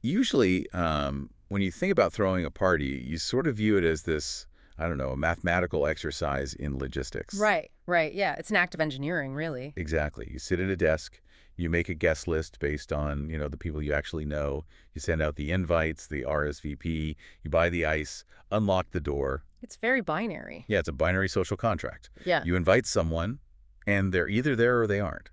Usually, when you think about throwing a party, you sort of view it as this, I don't know, a mathematical exercise in logistics. Right, right. Yeah, it's an act of engineering, really. Exactly. You sit at a desk, you make a guest list based on, the people you actually know. You send out the invites, the RSVP, you buy the ice, unlock the door. It's very binary. Yeah, it's a binary social contract. Yeah. You invite someone, and they're either there or they aren't.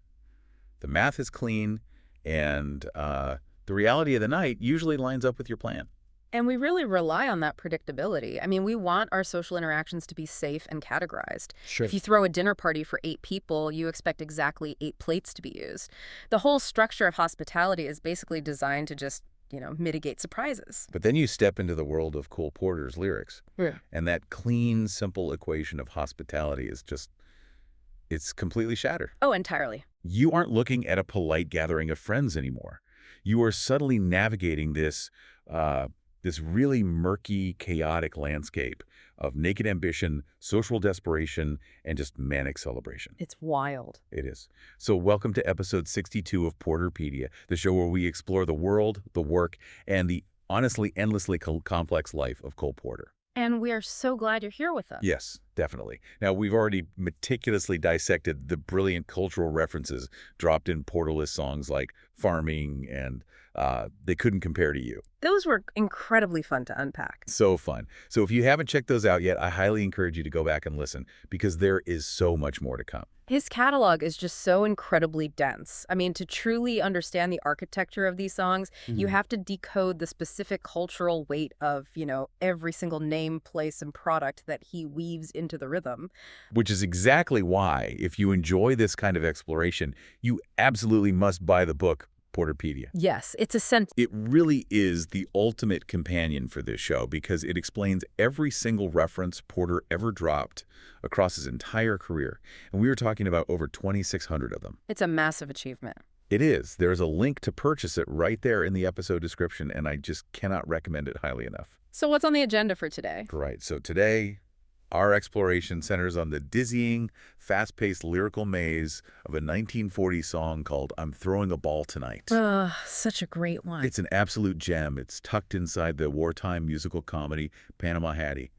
The math is clean, and the reality of the night usually lines up with your plan. And we really rely on that predictability. I mean, we want our social interactions to be safe and categorized. Sure. If you throw a dinner party for 8 people, you expect exactly 8 plates to be used. The whole structure of hospitality is basically designed to just, mitigate surprises. But then you step into the world of Cole Porter's lyrics, Yeah. and that clean, simple equation of hospitality is just, it's completely shattered. Oh, entirely. You aren't looking at a polite gathering of friends anymore. You are suddenly navigating this really murky, chaotic landscape of naked ambition, social desperation, and just manic celebration. It's wild. It is. So welcome to episode 62 of Porter-Pedia, the show where we explore the world, the work, and the honestly endlessly complex life of Cole Porter. And we are so glad you're here with us. Yes, definitely. Now, we've already meticulously dissected the brilliant cultural references dropped in Porterless songs like Farming and They Couldn't Compare to You. Those were incredibly fun to unpack. So fun. So if you haven't checked those out yet, I highly encourage you to go back and listen because there is so much more to come. His catalog is just so incredibly dense. I mean, to truly understand the architecture of these songs, you have to decode the specific cultural weight of, every single name, place, and product that he weaves into the rhythm. Which is exactly why, if you enjoy this kind of exploration, you absolutely must buy the book, Porter-Pedia. Yes, it's a sense. It really is the ultimate companion for this show because it explains every single reference Porter ever dropped across his entire career. And we were talking about over 2,600 of them. It's a massive achievement. It is. There's a link to purchase it right there in the episode description, and I just cannot recommend it highly enough. So what's on the agenda for today? Right. So today, our exploration centers on the dizzying, fast-paced lyrical maze of a 1940 song called I'm Throwing a Ball Tonight. Such a great one. It's an absolute gem. It's tucked inside the wartime musical comedy Panama Hattie.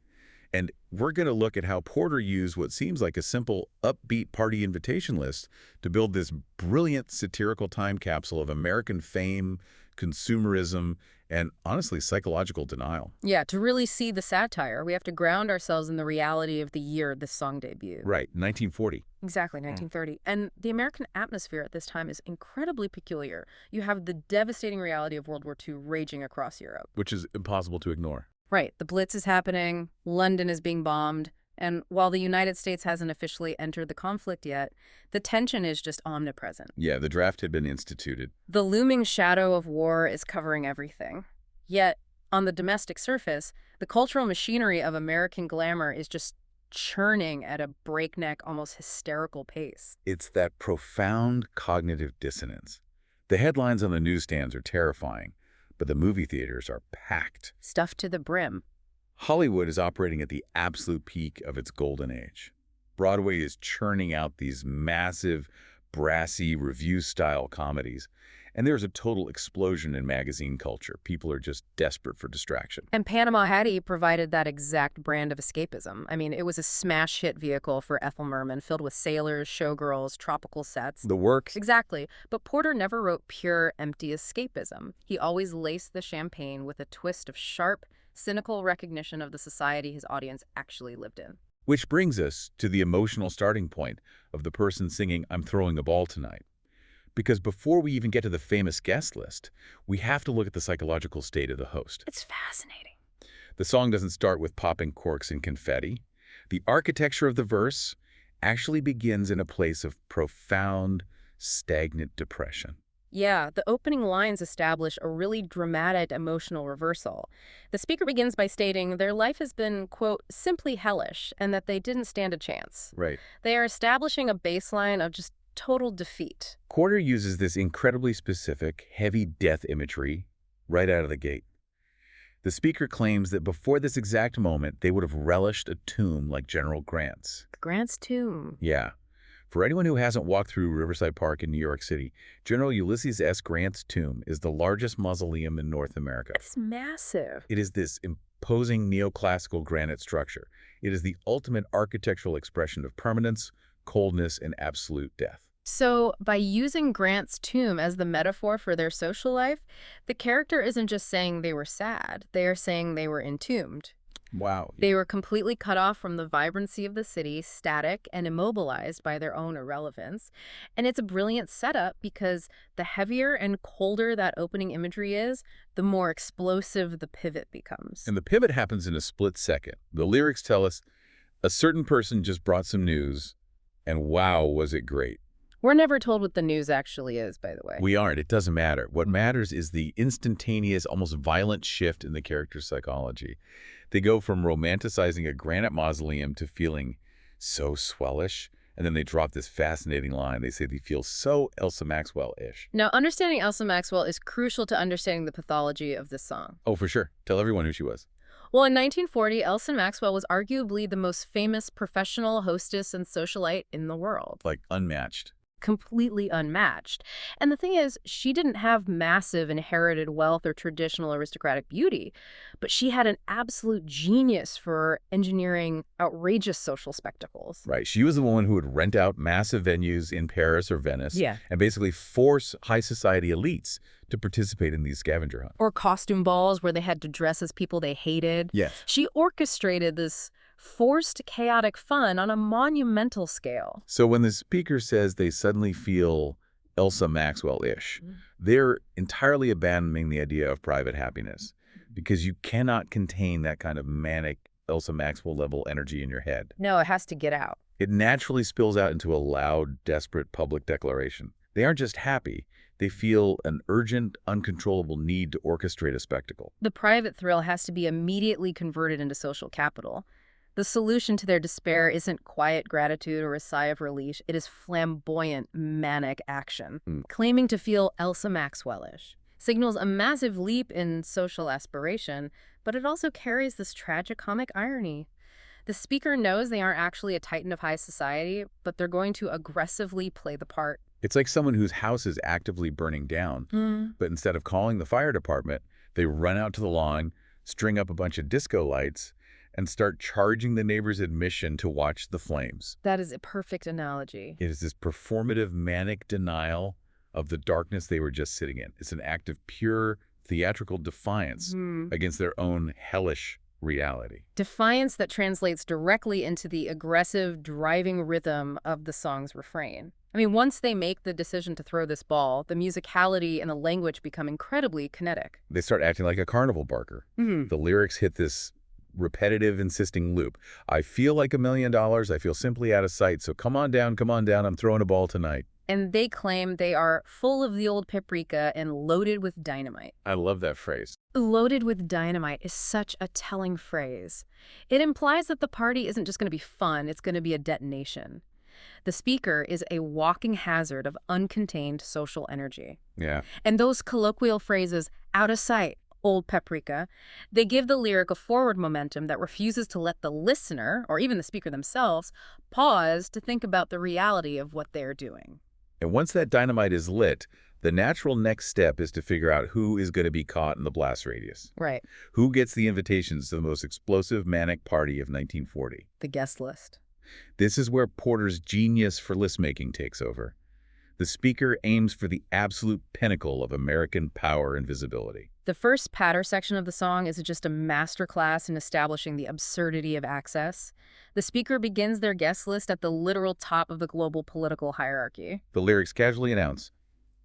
And we're going to look at how Porter used what seems like a simple, upbeat party invitation list to build this brilliant satirical time capsule of American fame, consumerism, and honestly, psychological denial. Yeah, to really see the satire, we have to ground ourselves in the reality of the year this song debuted. Right, 1940. Exactly, 1930. And the American atmosphere at this time is incredibly peculiar. You have the devastating reality of World War II raging across Europe. Which is impossible to ignore. Right, the Blitz is happening, London is being bombed, and while the United States hasn't officially entered the conflict yet, the tension is just omnipresent. Yeah, the draft had been instituted. The looming shadow of war is covering everything. Yet, on the domestic surface, the cultural machinery of American glamour is just churning at a breakneck, almost hysterical pace. It's that profound cognitive dissonance. The headlines on the newsstands are terrifying, but the movie theaters are packed. Stuffed to the brim. Hollywood is operating at the absolute peak of its golden age. Broadway is churning out these massive, brassy, revue-style comedies. And there's a total explosion in magazine culture. People are just desperate for distraction. And Panama Hattie provided that exact brand of escapism. I mean, it was a smash hit vehicle for Ethel Merman, filled with sailors, showgirls, tropical sets. The works. Exactly. But Porter never wrote pure, empty escapism. He always laced the champagne with a twist of sharp, cynical recognition of the society his audience actually lived in. Which brings us to the emotional starting point of the person singing I'm Throwing a Ball Tonight. Because before we even get to the famous guest list, we have to look at the psychological state of the host. It's fascinating. The song doesn't start with popping corks and confetti. The architecture of the verse actually begins in a place of profound, stagnant depression. Yeah, the opening lines establish a really dramatic emotional reversal. The speaker begins by stating their life has been, quote, simply hellish, and that they didn't stand a chance. Right. They are establishing a baseline of just total defeat. Porter uses this incredibly specific, heavy death imagery right out of the gate. The speaker claims that before this exact moment, they would have relished a tomb like General Grant's. Grant's tomb. Yeah. For anyone who hasn't walked through Riverside Park in New York City, General Ulysses S. Grant's tomb is the largest mausoleum in North America. It's massive. It is this imposing neoclassical granite structure. It is the ultimate architectural expression of permanence, coldness, and absolute death. So, by using Grant's tomb as the metaphor for their social life, the character isn't just saying they were sad, they are saying they were entombed. Wow. They were completely cut off from the vibrancy of the city, static and immobilized by their own irrelevance. And it's a brilliant setup because the heavier and colder that opening imagery is, the more explosive the pivot becomes. And the pivot happens in a split second. The lyrics tell us, a certain person just brought some news, and wow, was it great. We're never told what the news actually is, by the way. We aren't. It doesn't matter. What matters is the instantaneous, almost violent shift in the character's psychology. They go from romanticizing a granite mausoleum to feeling so swellish, and then they drop this fascinating line. They say they feel so Elsa Maxwell-ish. Now, understanding Elsa Maxwell is crucial to understanding the pathology of this song. Oh, for sure. Tell everyone who she was. Well, in 1940, Elsa Maxwell was arguably the most famous professional hostess and socialite in the world. Like, unmatched. Completely unmatched. And the thing is, she didn't have massive inherited wealth or traditional aristocratic beauty, but she had an absolute genius for engineering outrageous social spectacles. Right. She was the woman who would rent out massive venues in Paris or Venice Yeah. and basically force high society elites to participate in these scavenger hunts. Or costume balls where they had to dress as people they hated. Yes. She orchestrated this forced chaotic fun on a monumental scale. So when the speaker says they suddenly feel Elsa Maxwell-ish, they're entirely abandoning the idea of private happiness because you cannot contain that kind of manic Elsa Maxwell-level energy in your head. No, it has to get out. It naturally spills out into a loud, desperate public declaration. They aren't just happy. They feel an urgent, uncontrollable need to orchestrate a spectacle. The private thrill has to be immediately converted into social capital. The solution to their despair isn't quiet gratitude or a sigh of relief. It is flamboyant, manic action. Claiming to feel Elsa Maxwell-ish signals a massive leap in social aspiration, but it also carries this tragicomic irony. The speaker knows they aren't actually a titan of high society, but they're going to aggressively play the part. It's like someone whose house is actively burning down, but instead of calling the fire department, they run out to the lawn, string up a bunch of disco lights, and start charging the neighbors' admission to watch the flames. That is a perfect analogy. It is this performative, manic denial of the darkness they were just sitting in. It's an act of pure theatrical defiance against their own hellish reality. Defiance that translates directly into the aggressive, driving rhythm of the song's refrain. I mean, once they make the decision to throw this ball, the musicality and the language become incredibly kinetic. They start acting like a carnival barker. The lyrics hit this repetitive, insisting loop. I feel like $1 million. I feel simply out of sight. So come on down, I'm throwing a ball tonight. And they claim they are full of the old paprika and loaded with dynamite. I love that phrase. Loaded with dynamite is such a telling phrase. It implies that the party isn't just going to be fun, it's going to be a detonation. The speaker is a walking hazard of uncontained social energy. Yeah. And those colloquial phrases, out of sight, old paprika, they give the lyric a forward momentum that refuses to let the listener, or even the speaker themselves, pause to think about the reality of what they're doing. And once that dynamite is lit, the natural next step is to figure out who is going to be caught in the blast radius. Right. Who gets the invitations to the most explosive manic party of 1940? The guest list. This is where Porter's genius for list-making takes over. The speaker aims for the absolute pinnacle of American power and visibility. The first patter section of the song is just a masterclass in establishing the absurdity of access. The speaker begins their guest list at the literal top of the global political hierarchy. The lyrics casually announce,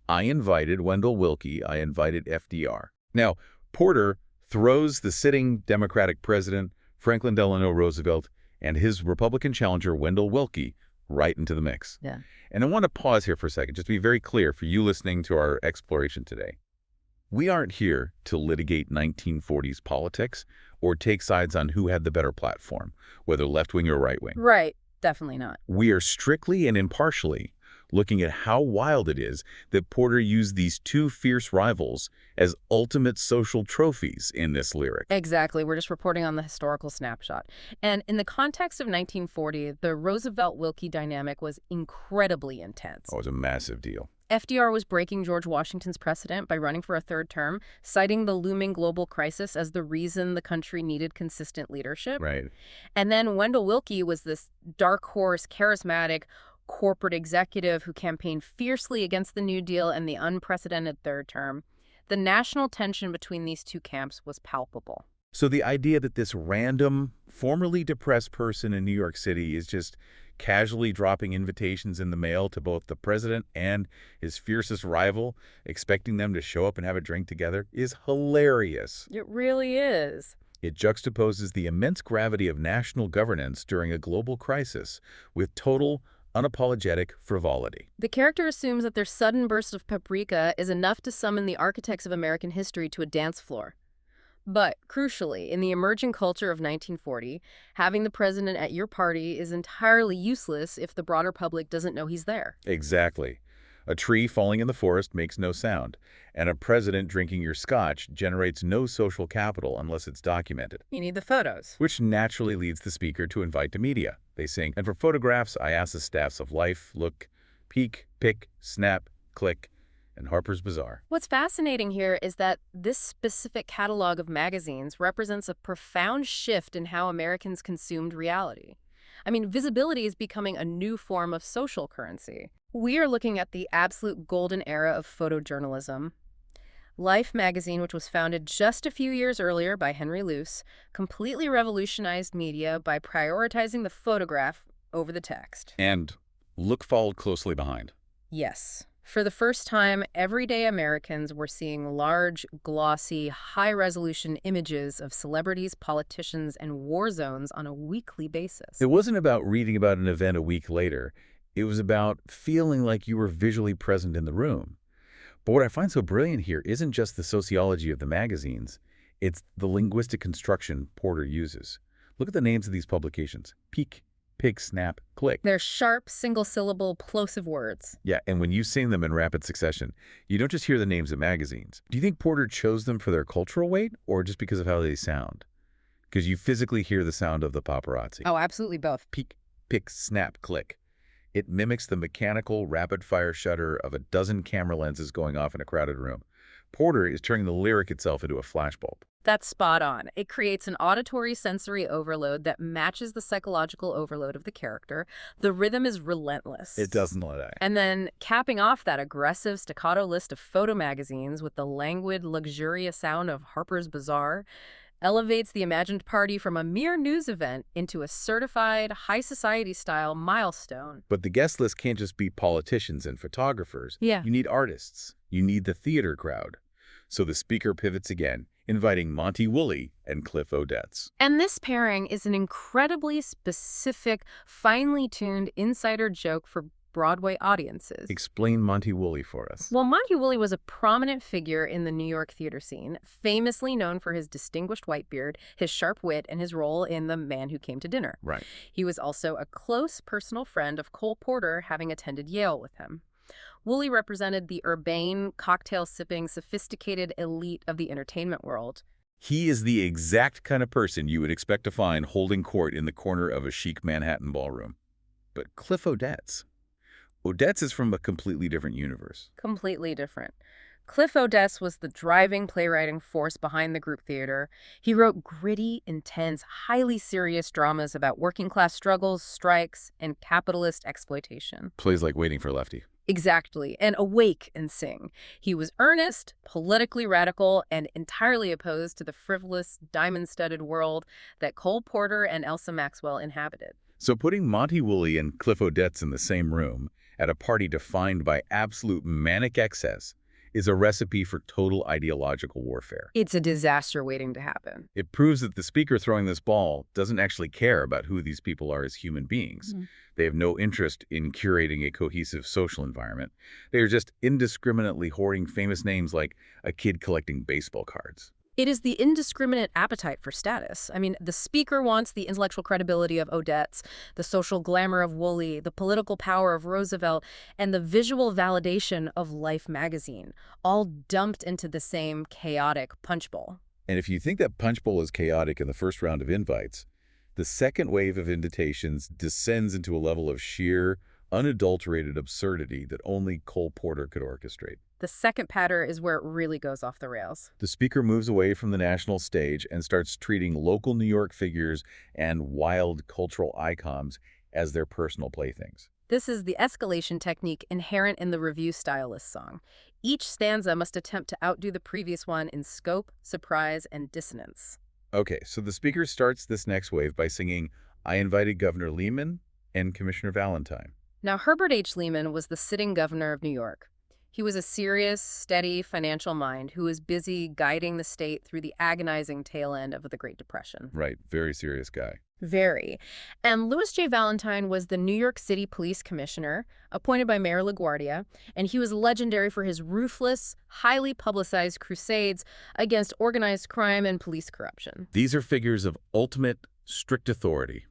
I invited Wendell Willkie, I invited FDR. Now, Porter throws the sitting Democratic president, Franklin Delano Roosevelt, and his Republican challenger, Wendell Willkie, right into the mix. Yeah. And I want to pause here for a second, just to be very clear for you listening to our exploration today. We aren't here to litigate 1940s politics or take sides on who had the better platform, whether left-wing or right-wing. Right. Definitely not. We are strictly and impartially looking at how wild it is that Porter used these two fierce rivals as ultimate social trophies in this lyric. Exactly. We're just reporting on the historical snapshot. And in the context of 1940, the Roosevelt-Wilkie dynamic was incredibly intense. Oh, it was a massive deal. FDR was breaking George Washington's precedent by running for a third term, citing the looming global crisis as the reason the country needed consistent leadership. Right. And then Wendell Willkie was this dark horse, charismatic corporate executive who campaigned fiercely against the New Deal and the unprecedented third term. The national tension between these two camps was palpable. So the idea that this random, formerly depressed person in New York City is just casually dropping invitations in the mail to both the president and his fiercest rival, expecting them to show up and have a drink together, is hilarious. It really is. It juxtaposes the immense gravity of national governance during a global crisis with total, unapologetic frivolity. The character assumes that their sudden burst of paprika is enough to summon the architects of American history to a dance floor. But, crucially, in the emerging culture of 1940, having the president at your party is entirely useless if the broader public doesn't know he's there. Exactly. A tree falling in the forest makes no sound, and a president drinking your scotch generates no social capital unless it's documented. You need the photos. Which naturally leads the speaker to invite to media. They sing, and for photographs, I ask the staffs of Life, Look, Peek, Pick, Snap, Click, and Harper's Bazaar. What's fascinating here is that this specific catalog of magazines represents a profound shift in how Americans consumed reality. I mean, visibility is becoming a new form of social currency. We are looking at the absolute golden era of photojournalism. Life magazine, which was founded just a few years earlier by Henry Luce, completely revolutionized media by prioritizing the photograph over the text. And Look followed closely behind. Yes. For the first time, everyday Americans were seeing large, glossy, high-resolution images of celebrities, politicians, and war zones on a weekly basis. It wasn't about reading about an event a week later. It was about feeling like you were visually present in the room. But what I find so brilliant here isn't just the sociology of the magazines. It's the linguistic construction Porter uses. Look at the names of these publications. Peek, Pick, Snap, Click. They're sharp, single-syllable, plosive words. Yeah, and when you sing them in rapid succession, you don't just hear the names of magazines. Do you think Porter chose them for their cultural weight or just because of how they sound? Because you physically hear the sound of the paparazzi. Oh, absolutely both. Peek, Pick, Snap, Click. It mimics the mechanical, rapid-fire shutter of a dozen camera lenses going off in a crowded room. Porter is turning the lyric itself into a flashbulb. That's spot on. It creates an auditory sensory overload that matches the psychological overload of the character. The rhythm is relentless. It doesn't lie. And then capping off that aggressive staccato list of photo magazines with the languid, luxurious sound of Harper's Bazaar elevates the imagined party from a mere news event into a certified, high society style milestone. But the guest list can't just be politicians and photographers. Yeah. You need artists. You need the theater crowd. So the speaker pivots again, inviting Monty Woolley and Cliff Odets. And this pairing is an incredibly specific, finely tuned insider joke for Broadway audiences. Explain Monty Woolley for us. Well, Monty Woolley was a prominent figure in the New York theater scene, famously known for his distinguished white beard, his sharp wit, and his role in The Man Who Came to Dinner. Right. He was also a close personal friend of Cole Porter, having attended Yale with him. Woolley represented the urbane, cocktail-sipping, sophisticated elite of the entertainment world. He is the exact kind of person you would expect to find holding court in the corner of a chic Manhattan ballroom. But Cliff Odets. Odets is from a completely different universe. Completely different. Cliff Odets was the driving playwriting force behind the group theater. He wrote gritty, intense, highly serious dramas about working-class struggles, strikes, and capitalist exploitation. Plays like Waiting for Lefty. Exactly, and Awake and Sing. He was earnest, politically radical, and entirely opposed to the frivolous, diamond-studded world that Cole Porter and Elsa Maxwell inhabited. So putting Monty Woolley and Cliff Odets in the same room at a party defined by absolute manic excess is a recipe for total ideological warfare. It's a disaster waiting to happen. It proves that the speaker throwing this ball doesn't actually care about who these people are as human beings. They have no interest in curating a cohesive social environment. They are just indiscriminately hoarding famous names like a kid collecting baseball cards. It is the indiscriminate appetite for status. I mean, the speaker wants the intellectual credibility of Odets, the social glamour of Woolley, the political power of Roosevelt, and the visual validation of Life magazine, all dumped into the same chaotic punch bowl. And if you think that Punch Bowl is chaotic in the first round of invites, the second wave of invitations descends into a level of sheer, unadulterated absurdity that only Cole Porter could orchestrate. The second patter is where it really goes off the rails. The speaker moves away from the national stage and starts treating local New York figures and wild cultural icons as their personal playthings. This is the escalation technique inherent in the review stylist song. Each stanza must attempt to outdo the previous one in scope, surprise, and dissonance. Okay, so the speaker starts this next wave by singing, "I invited Governor Lehman and Commissioner Valentine." Now, Herbert H. Lehman was the sitting governor of New York. He was a serious, steady financial mind who was busy guiding the state through the agonizing tail end of the Great Depression. Right, very serious guy. Very. And Louis J. Valentine was the New York City Police Commissioner, appointed by Mayor LaGuardia, and he was legendary for his ruthless, highly publicized crusades against organized crime and police corruption. These are figures of ultimate, strict authority.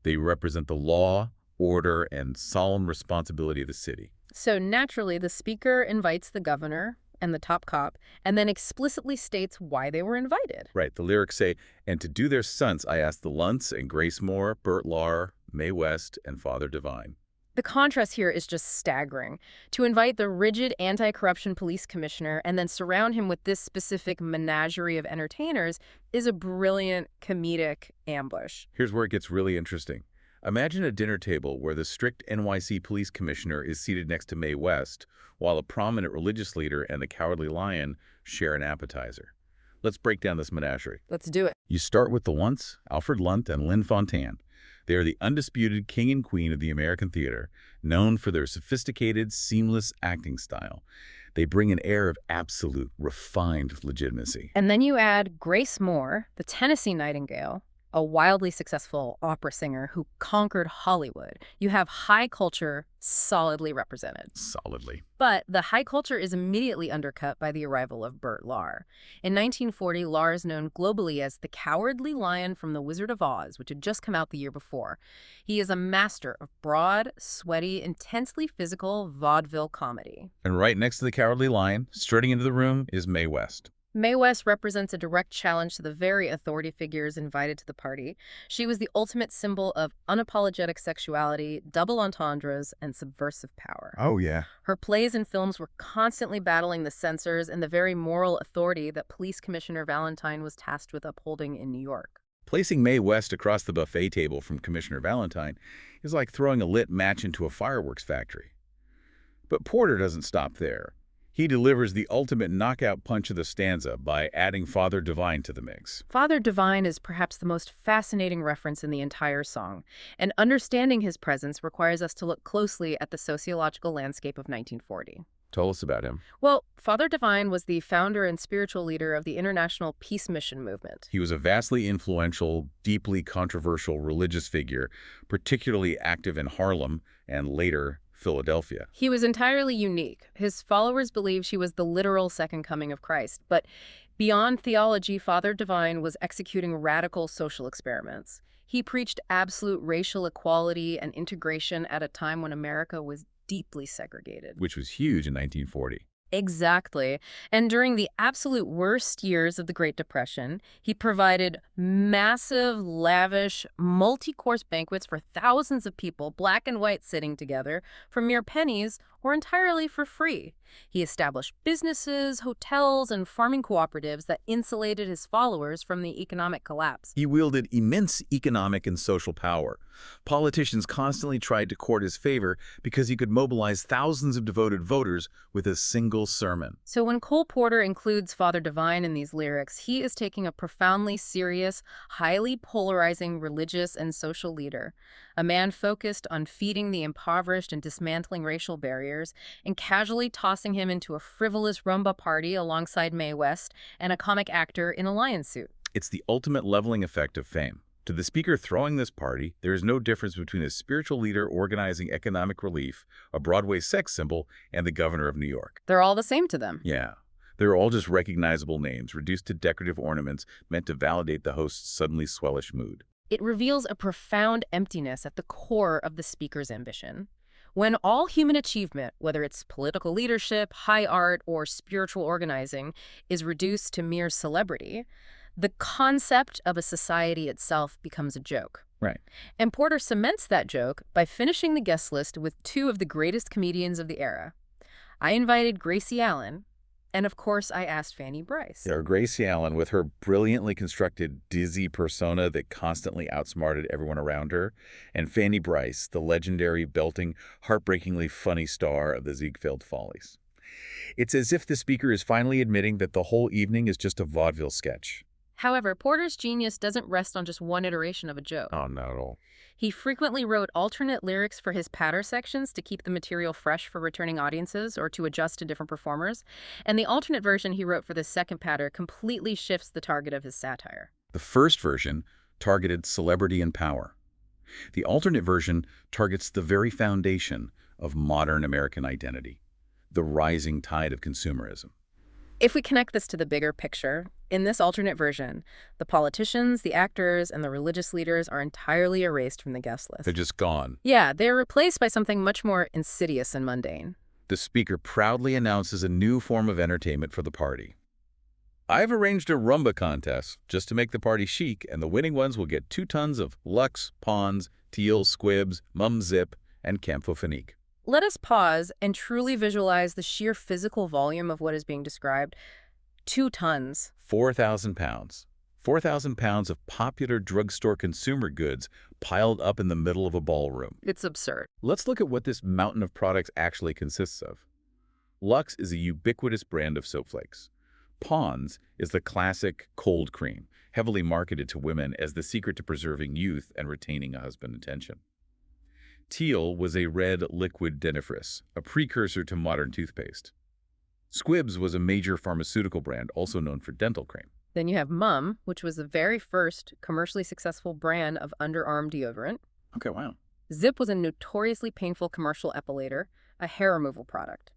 They represent the law, order, and solemn responsibility of the city. So naturally, the speaker invites the governor and the top cop, and then explicitly states why they were invited. Right, the lyrics say, "And to do their stunts, I asked the Luntz and Grace Moore, Bert Lahr, Mae West, and Father Divine." The contrast here is just staggering. To invite the rigid anti-corruption police commissioner and then surround him with this specific menagerie of entertainers is a brilliant comedic ambush. Here's where it gets really interesting. Imagine a dinner table where the strict NYC police commissioner is seated next to Mae West, while a prominent religious leader and the Cowardly Lion share an appetizer. Let's break down this menagerie. Let's do it. You start with the Luntz, Alfred Lunt and Lynn Fontanne. They are the undisputed king and queen of the American theater, known for their sophisticated, seamless acting style. They bring an air of absolute, refined legitimacy. And then you add Grace Moore, the Tennessee Nightingale, a wildly successful opera singer who conquered Hollywood. You have high culture solidly represented. Solidly. But the high culture is immediately undercut by the arrival of Bert Lahr. In 1940, Lahr is known globally as the Cowardly Lion from The Wizard of Oz, which had just come out the year before. He is a master of broad, sweaty, intensely physical vaudeville comedy. And right next to the Cowardly Lion, strutting into the room, is Mae West. Mae West represents a direct challenge to the very authority figures invited to the party. She was the ultimate symbol of unapologetic sexuality, double entendres, and subversive power. Oh, yeah. Her plays and films were constantly battling the censors and the very moral authority that Police Commissioner Valentine was tasked with upholding in New York. Placing Mae West across the buffet table from Commissioner Valentine is like throwing a lit match into a fireworks factory. But Porter doesn't stop there. He delivers the ultimate knockout punch of the stanza by adding Father Divine to the mix. Father Divine is perhaps the most fascinating reference in the entire song, and understanding his presence requires us to look closely at the sociological landscape of 1940. Tell us about him. Well, Father Divine was the founder and spiritual leader of the International Peace Mission movement. He was a vastly influential, deeply controversial religious figure, particularly active in Harlem and later Philadelphia. He was entirely unique. His followers believed she was the literal second coming of Christ. But beyond theology, Father Divine was executing radical social experiments. He preached absolute racial equality and integration at a time when America was deeply segregated. Which was huge in 1940. Exactly. And during the absolute worst years of the Great Depression, he provided massive, lavish, multi-course banquets for thousands of people, black and white, sitting together for mere pennies or entirely for free. He established businesses, hotels, and farming cooperatives that insulated his followers from the economic collapse. He wielded immense economic and social power. Politicians constantly tried to court his favor because he could mobilize thousands of devoted voters with a single sermon. So when Cole Porter includes Father Divine in these lyrics, he is taking a profoundly serious, highly polarizing religious and social leader, a man focused on feeding the impoverished and dismantling racial barriers, and casually tossing him into a frivolous rumba party alongside Mae West and a comic actor in a lion suit. It's the ultimate leveling effect of fame. To the speaker throwing this party, there is no difference between a spiritual leader organizing economic relief, a Broadway sex symbol, and the governor of New York. They're all the same to them. Yeah. They're all just recognizable names, reduced to decorative ornaments meant to validate the host's suddenly swellish mood. It reveals a profound emptiness at the core of the speaker's ambition. When all human achievement, whether it's political leadership, high art, or spiritual organizing, is reduced to mere celebrity, the concept of a society itself becomes a joke. Right. And Porter cements that joke by finishing the guest list with two of the greatest comedians of the era. I invited Gracie Allen, and of course I asked Fanny Brice. Yeah, Gracie Allen, with her brilliantly constructed dizzy persona that constantly outsmarted everyone around her, and Fanny Brice, the legendary, belting, heartbreakingly funny star of the Ziegfeld Follies. It's as if the speaker is finally admitting that the whole evening is just a vaudeville sketch. However, Porter's genius doesn't rest on just one iteration of a joke. Oh, not at all. He frequently wrote alternate lyrics for his patter sections to keep the material fresh for returning audiences or to adjust to different performers. And the alternate version he wrote for the second patter completely shifts the target of his satire. The first version targeted celebrity and power. The alternate version targets the very foundation of modern American identity, the rising tide of consumerism. If we connect this to the bigger picture, in this alternate version, the politicians, the actors, and the religious leaders are entirely erased from the guest list. They're just gone. Yeah, they're replaced by something much more insidious and mundane. The speaker proudly announces a new form of entertainment for the party. I've arranged a rumba contest just to make the party chic, and the winning ones will get 2 tons of Lux, Pons, Teal, Squibs, Mum Zip, and Campho-Phenique. Let us pause and truly visualize the sheer physical volume of what is being described. 2 tons. 4,000 pounds. 4,000 pounds of popular drugstore consumer goods piled up in the middle of a ballroom. It's absurd. Let's look at what this mountain of products actually consists of. Lux is a ubiquitous brand of soap flakes. Pond's is the classic cold cream, heavily marketed to women as the secret to preserving youth and retaining a husband's attention. Teal was a red liquid dentifrice, a precursor to modern toothpaste. Squibs was a major pharmaceutical brand, also known for dental cream. Then you have Mum, which was the very first commercially successful brand of underarm deodorant. Okay, wow. Zip was a notoriously painful commercial epilator, a hair removal product.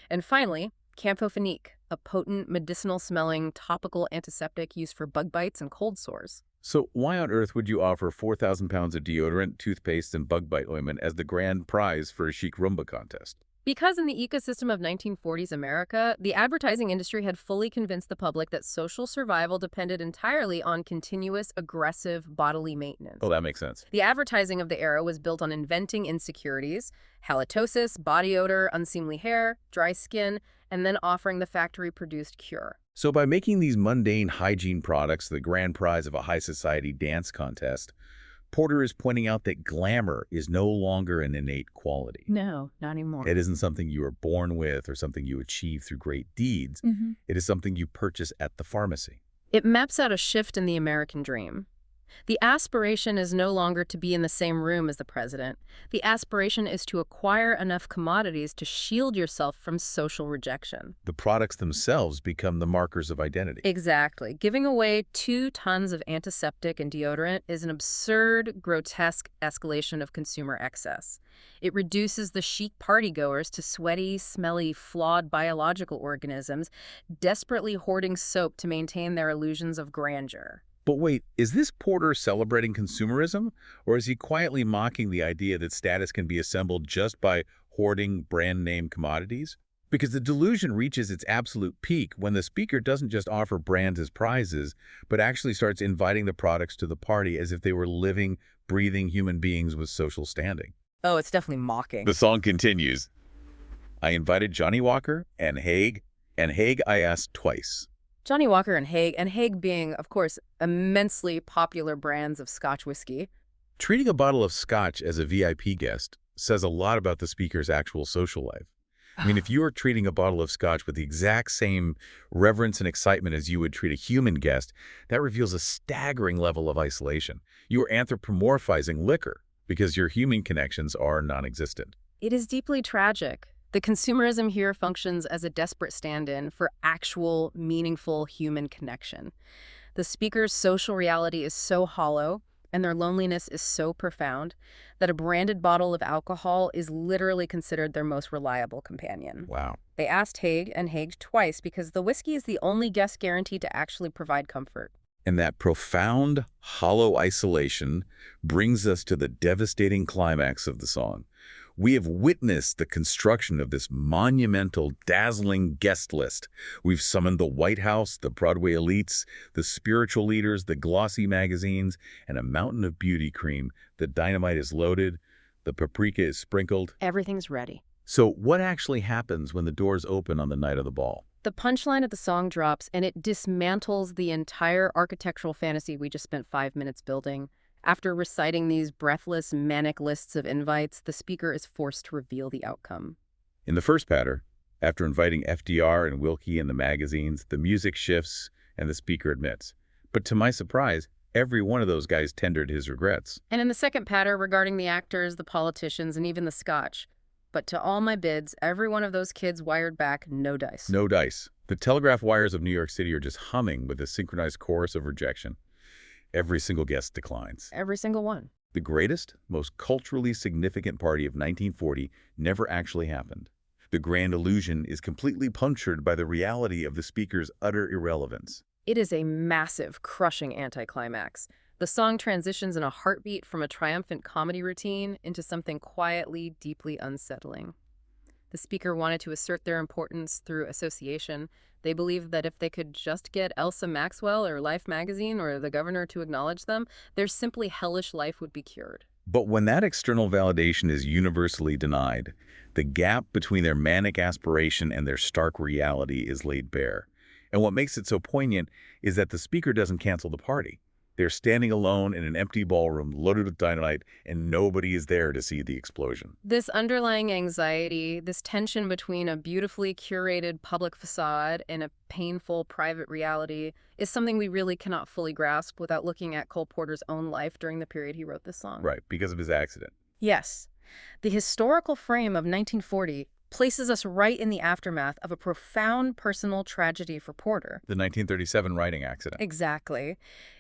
And finally, Campho-Phenique, a potent, medicinal-smelling topical antiseptic used for bug bites and cold sores. So why on earth would you offer 4,000 pounds of deodorant, toothpaste, and bug bite ointment as the grand prize for a chic rumba contest? Because in the ecosystem of 1940s America, the advertising industry had fully convinced the public that social survival depended entirely on continuous, aggressive bodily maintenance. Oh, that makes sense. The advertising of the era was built on inventing insecurities, halitosis, body odor, unseemly hair, dry skin, and then offering the factory-produced cure. So by making these mundane hygiene products the grand prize of a high society dance contest, Porter is pointing out that glamour is no longer an innate quality. No, not anymore. It isn't something you are born with or something you achieve through great deeds. It is something you purchase at the pharmacy. It maps out a shift in the American dream. The aspiration is no longer to be in the same room as the president. The aspiration is to acquire enough commodities to shield yourself from social rejection. The products themselves become the markers of identity. Exactly. Giving away 2 tons of antiseptic and deodorant is an absurd, grotesque escalation of consumer excess. It reduces the chic partygoers to sweaty, smelly, flawed biological organisms, desperately hoarding soap to maintain their illusions of grandeur. But wait, is this Porter celebrating consumerism, or is he quietly mocking the idea that status can be assembled just by hoarding brand-name commodities? Because the delusion reaches its absolute peak when the speaker doesn't just offer brands as prizes, but actually starts inviting the products to the party as if they were living, breathing human beings with social standing. Oh, it's definitely mocking. The song continues. I invited Johnny Walker and Haig I asked twice. Johnny Walker and Haig being, of course, immensely popular brands of Scotch whiskey. Treating a bottle of Scotch as a VIP guest says a lot about the speaker's actual social life. I mean, if you are treating a bottle of Scotch with the exact same reverence and excitement as you would treat a human guest, that reveals a staggering level of isolation. You are anthropomorphizing liquor because your human connections are non-existent. It is deeply tragic. The consumerism here functions as a desperate stand-in for actual, meaningful human connection. The speaker's social reality is so hollow, and their loneliness is so profound that a branded bottle of alcohol is literally considered their most reliable companion. Wow. They asked Haig and Haig twice because the whiskey is the only guest guaranteed to actually provide comfort. And that profound, hollow isolation brings us to the devastating climax of the song. We have witnessed the construction of this monumental, dazzling guest list. We've summoned the White House, the Broadway elites, the spiritual leaders, the glossy magazines, and a mountain of beauty cream. The dynamite is loaded, the paprika is sprinkled. Everything's ready. So what actually happens when the doors open on the night of the ball? The punchline of the song drops, and it dismantles the entire architectural fantasy we just spent 5 minutes building. After reciting these breathless, manic lists of invites, the speaker is forced to reveal the outcome. In the first patter, after inviting FDR and Wilkie in the magazines, the music shifts and the speaker admits. But to my surprise, every one of those guys tendered his regrets. And in the second patter, regarding the actors, the politicians, and even the scotch. But to all my bids, every one of those kids wired back no dice. No dice. The telegraph wires of New York City are just humming with a synchronized chorus of rejection. Every single guest declines. Every single one. The greatest, most culturally significant party of 1940 never actually happened. The grand illusion is completely punctured by the reality of the speaker's utter irrelevance. It is a massive, crushing anticlimax. The song transitions in a heartbeat from a triumphant comedy routine into something quietly, deeply unsettling. The speaker wanted to assert their importance through association. They believed that if they could just get Elsa Maxwell or Life magazine or the governor to acknowledge them, their simply hellish life would be cured. But when that external validation is universally denied, the gap between their manic aspiration and their stark reality is laid bare. And what makes it so poignant is that the speaker doesn't cancel the party. They're standing alone in an empty ballroom loaded with dynamite, and nobody is there to see the explosion. This underlying anxiety, this tension between a beautifully curated public facade and a painful private reality, is something we really cannot fully grasp without looking at Cole Porter's own life during the period he wrote this song. Right, because of his accident. Yes. The historical frame of 1940 places us right in the aftermath of a profound personal tragedy for Porter. The 1937 writing accident. Exactly.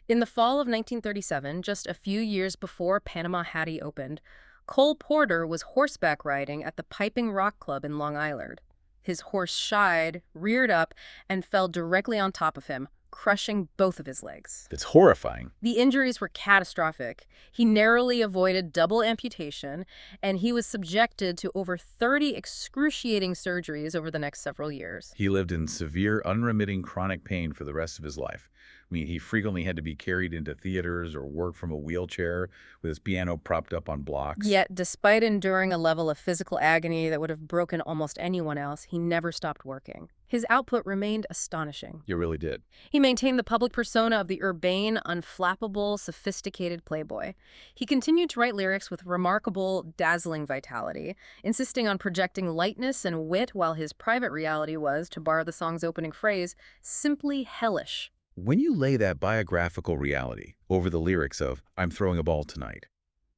In the fall of 1937, just a few years before Panama Hattie opened, Cole Porter was horseback riding at the Piping Rock Club in Long Island. His horse shied, reared up, and fell directly on top of him, crushing both of his legs. That's horrifying. The injuries were catastrophic. He narrowly avoided double amputation, and he was subjected to over 30 excruciating surgeries over the next several years. He lived in severe, unremitting chronic pain for the rest of his life. I mean, he frequently had to be carried into theaters or work from a wheelchair with his piano propped up on blocks. Yet, despite enduring a level of physical agony that would have broken almost anyone else, he never stopped working. His output remained astonishing. You really did. He maintained the public persona of the urbane, unflappable, sophisticated playboy. He continued to write lyrics with remarkable, dazzling vitality, insisting on projecting lightness and wit while his private reality was, to borrow the song's opening phrase, simply hellish. When you lay that biographical reality over the lyrics of "I'm throwing a ball tonight,"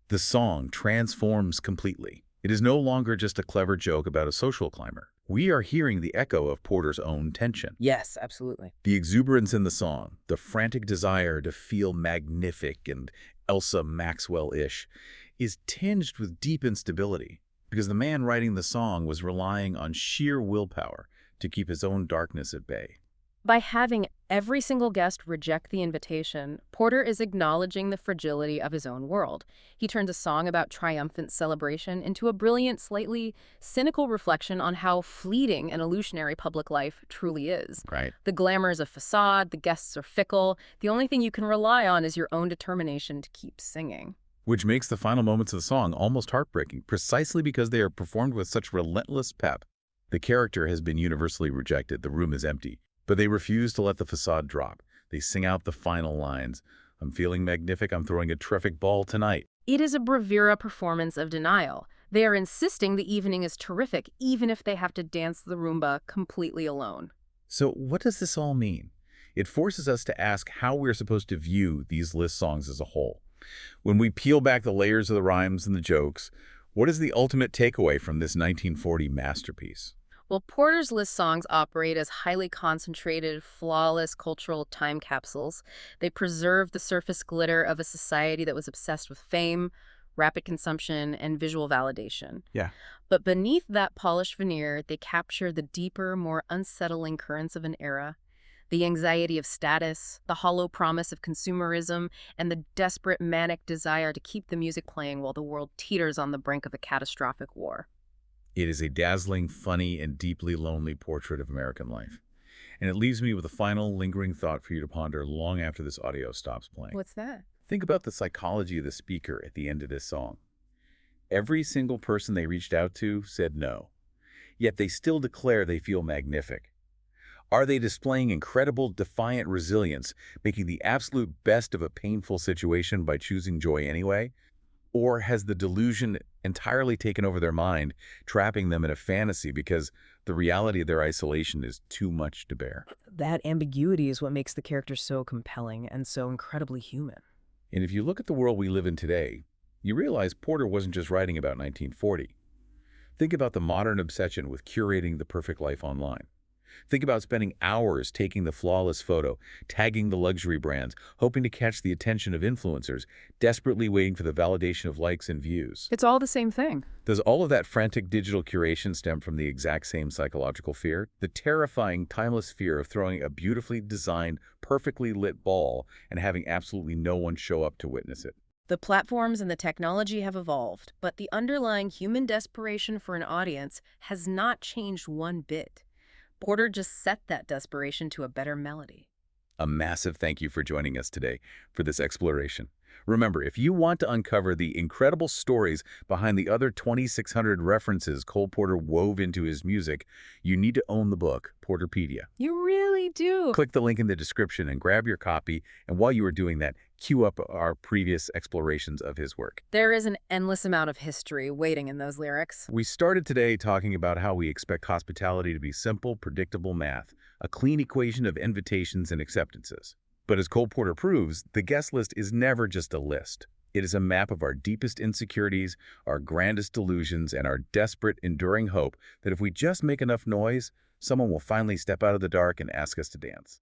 the song transforms completely. It is no longer just a clever joke about a social climber. We are hearing the echo of Porter's own tension. Yes, absolutely. The exuberance in the song, the frantic desire to feel magnific and Elsa Maxwell-ish, is tinged with deep instability because the man writing the song was relying on sheer willpower to keep his own darkness at bay. By having every single guest reject the invitation, Porter is acknowledging the fragility of his own world. He turns a song about triumphant celebration into a brilliant, slightly cynical reflection on how fleeting and illusionary public life truly is. Right. The glamour is a facade, the guests are fickle, the only thing you can rely on is your own determination to keep singing. Which makes the final moments of the song almost heartbreaking, precisely because they are performed with such relentless pep. The character has been universally rejected, the room is empty. But they refuse to let the facade drop. They sing out the final lines. "I'm feeling magnific, I'm throwing a terrific ball tonight." It is a bravura performance of denial. They are insisting the evening is terrific, even if they have to dance the rumba completely alone. So what does this all mean? It forces us to ask how we're supposed to view these list songs as a whole. When we peel back the layers of the rhymes and the jokes, what is the ultimate takeaway from this 1940 masterpiece? Well, Porter's List songs operate as highly concentrated, flawless cultural time capsules. They preserve the surface glitter of a society that was obsessed with fame, rapid consumption, and visual validation. Yeah. But beneath that polished veneer, they capture the deeper, more unsettling currents of an era. The anxiety of status, the hollow promise of consumerism, and the desperate manic desire to keep the music playing while the world teeters on the brink of a catastrophic war. It is a dazzling, funny, and deeply lonely portrait of American life. And it leaves me with a final, lingering thought for you to ponder long after this audio stops playing. What's that? Think about the psychology of the speaker at the end of this song. Every single person they reached out to said no, yet they still declare they feel magnific. Are they displaying incredible, defiant resilience, making the absolute best of a painful situation by choosing joy anyway? Or has the delusion entirely taken over their mind, trapping them in a fantasy because the reality of their isolation is too much to bear? That ambiguity is what makes the character so compelling and so incredibly human. And if you look at the world we live in today, you realize Porter wasn't just writing about 1940. Think about the modern obsession with curating the perfect life online. Think about spending hours taking the flawless photo, tagging the luxury brands, hoping to catch the attention of influencers, desperately waiting for the validation of likes and views. It's all the same thing. Does all of that frantic digital curation stem from the exact same psychological fear? The terrifying, timeless fear of throwing a beautifully designed, perfectly lit ball and having absolutely no one show up to witness it. The platforms and the technology have evolved, but the underlying human desperation for an audience has not changed one bit. Porter just set that desperation to a better melody. A massive thank you for joining us today for this exploration. Remember, if you want to uncover the incredible stories behind the other 2,600 references Cole Porter wove into his music, you need to own the book, Porter-Pedia. You really do. Click the link in the description and grab your copy, and while you are doing that, queue up our previous explorations of his work. There is an endless amount of history waiting in those lyrics. We started today talking about how we expect hospitality to be simple, predictable math, a clean equation of invitations and acceptances. But as Cole Porter proves, the guest list is never just a list. It is a map of our deepest insecurities, our grandest delusions, and our desperate, enduring hope that if we just make enough noise, someone will finally step out of the dark and ask us to dance.